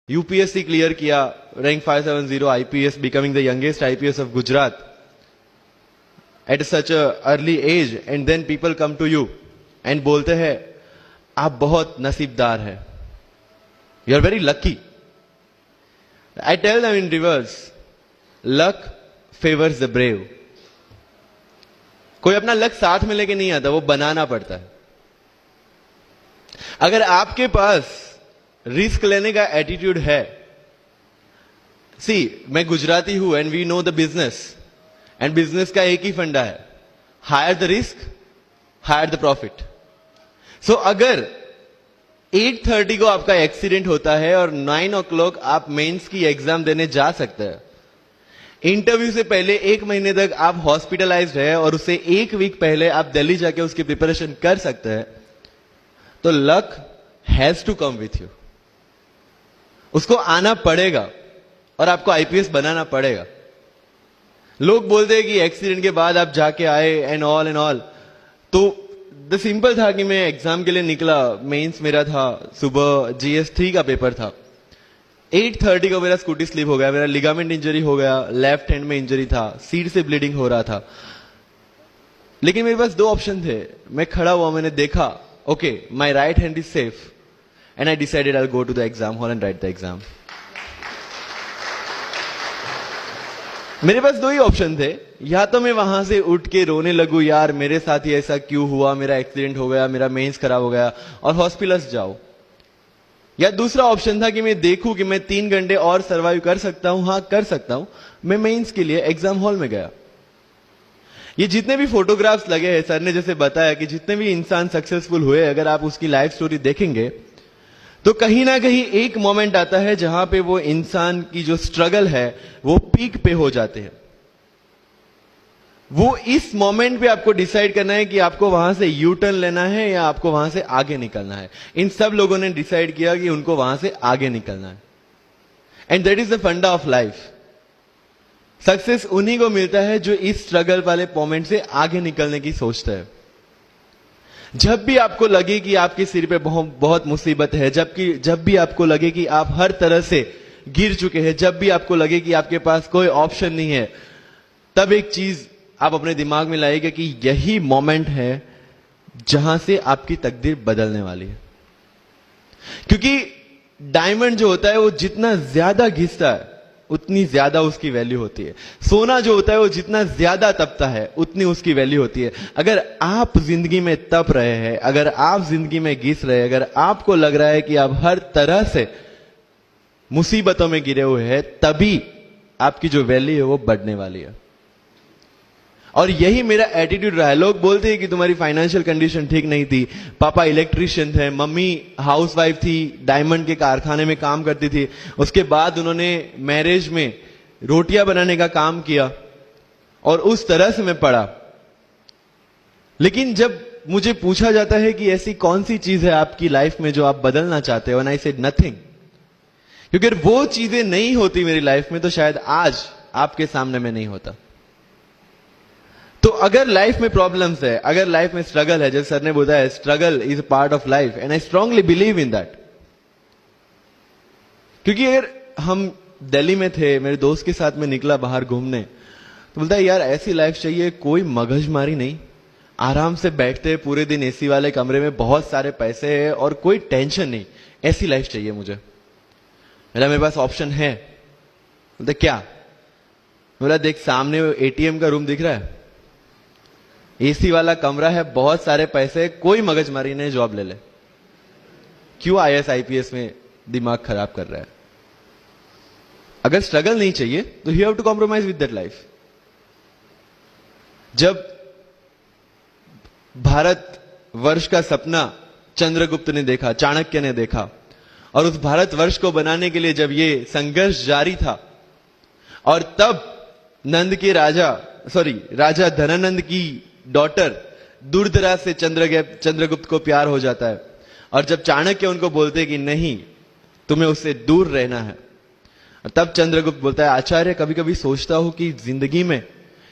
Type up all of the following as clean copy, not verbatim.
UPSC clear किया, rank 570 IPS, becoming the youngest IPS of Gujarat at such a early age, and then people come to you and बोलते हैं आप बहुत नसीबदार है, you are very lucky. I tell them in reverse, luck favours the brave. कोई अपना luck साथ में लेके नहीं आता, वो बनाना पड़ता है. अगर आपके पास रिस्क लेने का एटीट्यूड है, मैं गुजराती हूं and we know the business, and business का एक ही फंडा है, higher the risk higher the profit. So अगर 8:30 को आपका एक्सीडेंट होता है और 9 o'clock आप मेंस की एग्जाम देने जा सकते हैं, इंटरव्यू से पहले 1 महीने तक आप हॉस्पिटलाइज्ड है और उससे 1 वीक पहले आप दिल्ली जाके उसकी प्रिपरेशन कर सकते हैं, तो luck has to come with you. उसको आना पड़ेगा और आपको आईपीएस बनाना पड़ेगा. लोग बोलते हैं कि एक्सीडेंट के बाद आप जाके आए एंड ऑल, तो द सिंपल था कि मैं एग्जाम के लिए निकला, मेंस मेरा था, सुबह GS3 का पेपर था. 8:30 को मेरा स्कूटी स्लिप हो गया, मेरा लिगामेंट इंजरी हो गया, लेफ्ट हैंड में इंजरी था, सीट से ब्लीडिंग हो रहा था. लेकिन मेरे पास 2 ऑप्शन थे. मैं खड़ा हुआ, मैंने देखा, okay my right hand is safe, and I decided I will go to the exam hall and write the exam. मेरे पास 2 ही ऑप्शन थे. या तो मैं वहां से उठ के रोने लगूं, यार मेरे साथ ही ऐसा क्यों हुआ, मेरा एक्सीडेंट हो गया, मेरा मेंस खराब हो गया, और हॉस्पिटल जाओ. या दूसरा ऑप्शन था कि मैं देखूं कि मैं 3 घंटे और सर्वाइव कर सकता हूं. हाँ कर सकता हूं. मैं मेंस के लिए एग्जाम हॉल में गया. ये जितने भी फोटोग्राफ्स लगे हैं, सर ने जैसे बताया कि जितने भी इंसान सक्सेसफुल हुए, अगर आप उसकी लाइफ स्टोरी देखेंगे तो कहीं ना कहीं एक मोमेंट आता है जहां पे वो इंसान की जो स्ट्रगल है वो पीक पे हो जाते हैं. वो इस मोमेंट पे आपको डिसाइड करना है कि आपको वहां से यू टर्न लेना है या आपको वहां से आगे निकलना है. इन सब लोगों ने डिसाइड किया कि उनको वहां से आगे निकलना है. एंड दैट इज द फंडा ऑफ लाइफ. सक्सेस उन्हीं को मिलता है जो इस स्ट्रगल वाले मोमेंट से आगे निकलने की सोचता है. जब भी आपको लगे कि आपके सिर पे बहुत मुसीबत है, जब भी आपको लगे कि आप हर तरह से गिर चुके हैं, जब भी आपको लगे कि आपके पास कोई ऑप्शन नहीं है, तब एक चीज आप अपने दिमाग में लाइएगा कि यही मोमेंट है जहां से आपकी तकदीर बदलने वाली है. क्योंकि डायमंड जो होता है वो जितना ज्यादा घिसता है उतनी ज्यादा उसकी वैल्यू होती है. सोना जो होता है वो जितना ज्यादा तपता है उतनी उसकी वैल्यू होती है. अगर आप जिंदगी में तप रहे हैं, अगर आप जिंदगी में घिस रहे हैं, अगर आपको लग रहा है कि आप हर तरह से मुसीबतों में गिरे हुए हैं, तभी आपकी जो वैल्यू है वो बढ़ने वाली है. और यही मेरा एटीट्यूड रहा है. लोग बोलते हैं कि तुम्हारी फाइनेंशियल कंडीशन ठीक नहीं थी, पापा इलेक्ट्रिशियन थे, मम्मी हाउसवाइफ थी, डायमंड के कारखाने में काम करती थी, उसके बाद उन्होंने मैरिज में रोटियां बनाने का काम किया, और उस तरह से मैं पढ़ा. लेकिन जब मुझे पूछा जाता है कि ऐसी कौन सी चीज है आपकी लाइफ में जो आप बदलना चाहते हो, एंड आई सेड नथिंग. क्योंकि अगर वो चीजें नहीं होती मेरी लाइफ में तो शायद आज आपके सामने में नहीं होता. तो अगर लाइफ में प्रॉब्लम्स है, अगर लाइफ में स्ट्रगल है, जैसे सर ने बताया struggle is a part of life, and I strongly believe in that. क्योंकि अगर हम दिल्ली में थे, मेरे दोस्त के साथ में निकला बाहर घूमने, तो बोलता है यार ऐसी लाइफ चाहिए, कोई मगजमारी नहीं, आराम से बैठते पूरे दिन एसी वाले कमरे में, बहुत सारे पैसे है और कोई टेंशन नहीं, ऐसी लाइफ चाहिए मुझे. मेरे पास ऑप्शन है. बोलते क्या? बोला देख सामने एटीएम का रूम दिख रहा है, एसी वाला कमरा है, बहुत सारे पैसे, कोई मगजमारी नहीं, जॉब ले ले. क्यों IAS IPS में दिमाग खराब कर रहा है? अगर स्ट्रगल नहीं चाहिए तो you have to compromise with that life. जब भारत वर्ष का सपना चंद्रगुप्त ने देखा, चाणक्य ने देखा, और उस भारत वर्ष को बनाने के लिए जब ये संघर्ष जारी था, और तब राजा धनानंद की डॉटर दूरदराज से चंद्रगुप्त को प्यार हो जाता है, और जब चाणक्य उनको बोलते कि नहीं तुम्हें उससे दूर रहना है, तब चंद्रगुप्त बोलता है आचार्य कभी कभी सोचता हूं कि जिंदगी में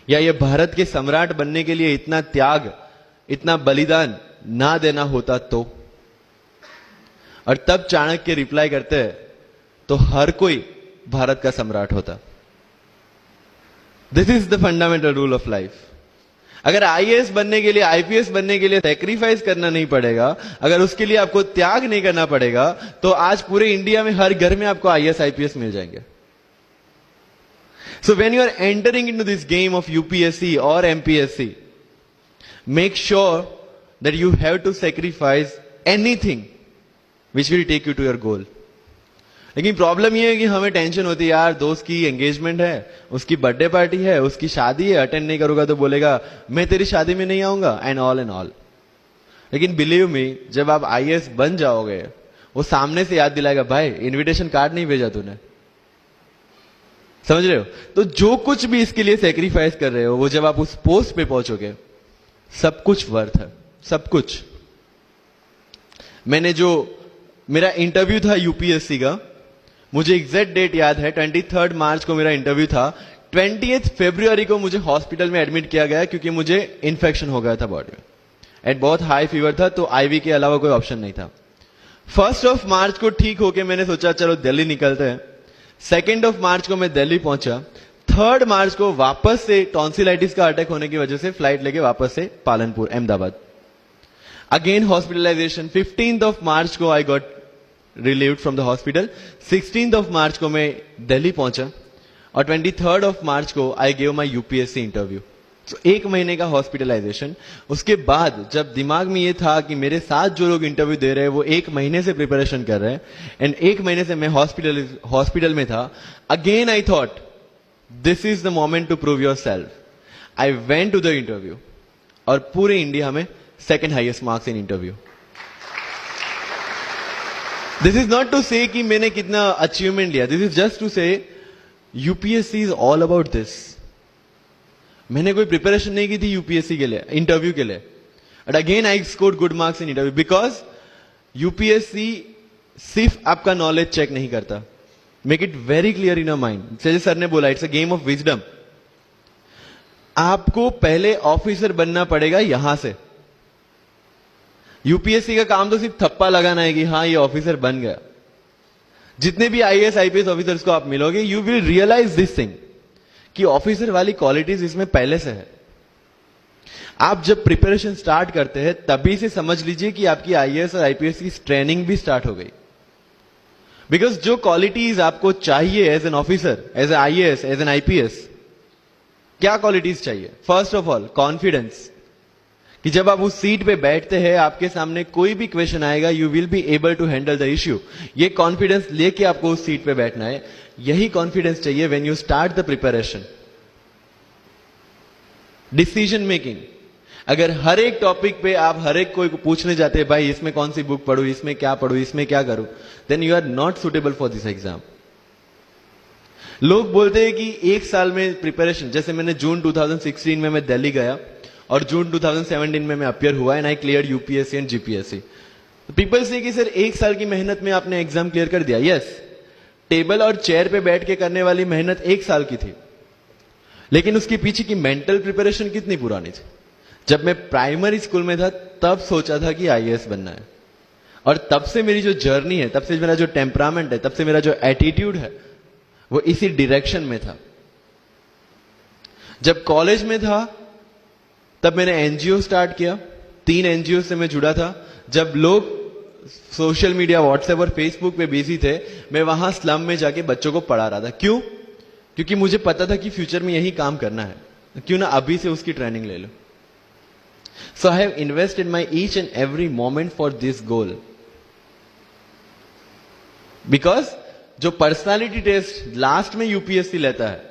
या ये भारत के सम्राट बनने के लिए इतना त्याग, इतना बलिदान ना देना होता तो. और तब चाणक्य रिप्लाई करते हैं तो हर कोई भारत का सम्राट होता। This is the fundamental rule of life. अगर आईएएस बनने के लिए, आईपीएस बनने के लिए सैक्रिफाइस करना नहीं पड़ेगा, अगर उसके लिए आपको त्याग नहीं करना पड़ेगा, तो आज पूरे इंडिया में हर घर में आपको आईएएस आईपीएस मिल जाएंगे। So when you are entering into this game of UPSC or MPSC, make sure that you have to sacrifice anything which will take you to your goal. लेकिन प्रॉब्लम ये है कि हमें टेंशन होती है, यार दोस्त की एंगेजमेंट है, उसकी बर्थडे पार्टी है, उसकी शादी है, अटेंड नहीं करूंगा तो बोलेगा मैं तेरी शादी में नहीं आऊंगा, एंड ऑल। लेकिन बिलीव मी, जब आप आईएएस बन जाओगे, वो सामने से याद दिलाएगा, भाई इनविटेशन कार्ड नहीं भेजा तूने। समझ रहे हो? तो जो कुछ भी इसके लिए सेक्रीफाइस कर रहे हो, वो जब आप उस पोस्ट पे पहुंचोगे, सब कुछ वर्थ है, सब कुछ। मेरा इंटरव्यू था यूपीएससी का, मुझे एग्जैक्ट डेट याद है, 23 मार्च को मेरा इंटरव्यू था। 20 फरवरी को मुझे हॉस्पिटल में एडमिट किया गया क्योंकि मुझे इन्फेक्शन हो गया था बॉडी में, एंड बहुत हाई फीवर था, तो आईवी के अलावा कोई ऑप्शन नहीं था। 1 मार्च को ठीक होके मैंने सोचा चलो दिल्ली निकलते हैं। 2 मार्च को मैं दिल्ली पहुंचा। 3 मार्च को वापस से टॉन्सिलाइटिस का अटैक होने की वजह से फ्लाइट लेके वापस से पालनपुर, अहमदाबाद, अगेन हॉस्पिटलाइजेशन। 15 मार्च को I got relieved from the hospital. 16 मार्च को मैं दिल्ली पहुंचा, और 23 मार्च को I gave my UPSC interview. तो 1 महीने का हॉस्पिटलाइजेशन। उसके बाद जब दिमाग में ये था कि मेरे साथ जो लोग इंटरव्यू दे रहे हैं वो 1 महीने से प्रिपरेशन कर रहे हैं, एंड 1 महीने से मैं हॉस्पिटल में था, again I thought this is the moment to prove yourself. I went to the interview, और पूरे इंडिया में 2nd highest marks in interview. This is not to say कि मैंने कितना अचीवमेंट लिया, this is just to say UPSC is all about this. मैंने कोई preparation नहीं की थी यूपीएससी के लिए, इंटरव्यू के लिए, but again I scored good marks in interview, because UPSC सिर्फ आपका नॉलेज चेक नहीं करता। Make it very clear in your mind, जैसे सर ने बोला, it's a game of wisdom. आपको पहले ऑफिसर बनना पड़ेगा यहां से। यूपीएससी का काम तो सिर्फ थप्पा लगाना है कि हाँ ये ऑफिसर बन गया। जितने भी आईएएस आईपीएस ऑफिसर्स को आप मिलोगे, you will realise this thing कि ऑफिसर वाली क्वालिटीज इसमें पहले से है। आप जब प्रिपरेशन स्टार्ट करते हैं तभी से समझ लीजिए कि आपकी आईएएस और आईपीएस की ट्रेनिंग भी स्टार्ट हो गई। बिकॉज जो क्वालिटीज आपको चाहिए as an officer, as an IAS, as an IPS, क्या क्वालिटीज चाहिए? फर्स्ट ऑफ ऑल कॉन्फिडेंस, कि जब आप उस सीट पे बैठते हैं, आपके सामने कोई भी क्वेश्चन आएगा, you will be able to handle the issue. ये कॉन्फिडेंस लेके आपको उस सीट पे बैठना है। यही कॉन्फिडेंस चाहिए when you start the preparation. Decision making, अगर हर एक टॉपिक पे आप हर एक कोई पूछने जाते हैं, भाई इसमें कौन सी बुक पढ़ूं, इसमें क्या पढ़ूं, इसमें क्या करूं, then you are not suitable for this exam. लोग बोलते हैं कि 1 साल में प्रिपरेशन, जैसे मैंने जून 2016 में मैं दिल्ली गया, और जून 2017 में मैं अपियर हुआ, and I clear UPSC and GPSC. People से कि सर 1 साल की मेहनत में आपने एग्जाम क्लियर कर दिया। यस, टेबल और चेयर पे बैठ के करने वाली मेहनत 1 साल की थी, लेकिन उसके पीछे की मेंटल प्रिपरेशन कितनी पुरानी थी। जब मैं प्राइमरी स्कूल में था तब सोचा था कि आईएएस बनना है, और तब से मेरी जो जर्नी है, तब से मेरा जो टेम्परामेंट है, तब से मेरा जो एटीट्यूड है, वो इसी डायरेक्शन में था। जब कॉलेज में था तब मैंने एनजीओ स्टार्ट किया, 3 एनजीओ से मैं जुड़ा था। जब लोग सोशल मीडिया, व्हाट्सएप और फेसबुक पे बिजी थे, मैं वहां स्लम में जाके बच्चों को पढ़ा रहा था। क्यों? क्योंकि मुझे पता था कि फ्यूचर में यही काम करना है, क्यों ना अभी से उसकी ट्रेनिंग ले लो। So I have invested my each and every moment for this goal. Because जो पर्सनालिटी टेस्ट लास्ट में यूपीएससी लेता है,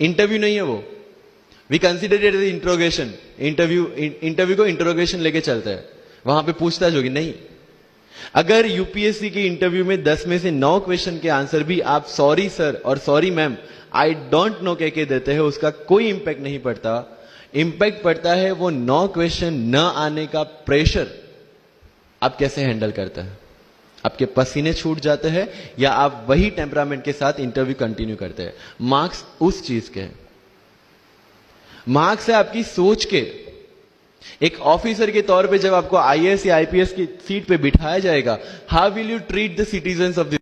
इंटरव्यू नहीं है वो, we consider it as interrogation. Interview को इंट्रोगेशन लेके चलते हैं, वहां पे पूछताछ होगी नहीं। अगर यूपीएससी की इंटरव्यू में 10 में से 9 क्वेश्चन के आंसर भी आप सॉरी सर और sorry ma'am, I don't know कह के देते हैं, उसका कोई इंपैक्ट नहीं पड़ता। इंपैक्ट पड़ता है वो 9 क्वेश्चन न आने का प्रेशर आप कैसे हैंडल करते हैं। आपके पसीने छूट जाते हैं या आप वही टेम्परामेंट के साथ इंटरव्यू कंटिन्यू करते हैं। मार्क्स उस चीज के हैं, मार्क्स है आपकी सोच के। एक ऑफिसर के तौर पे जब आपको आईएएस या आईपीएस की सीट पे बिठाया जाएगा, how will you treat the citizens of this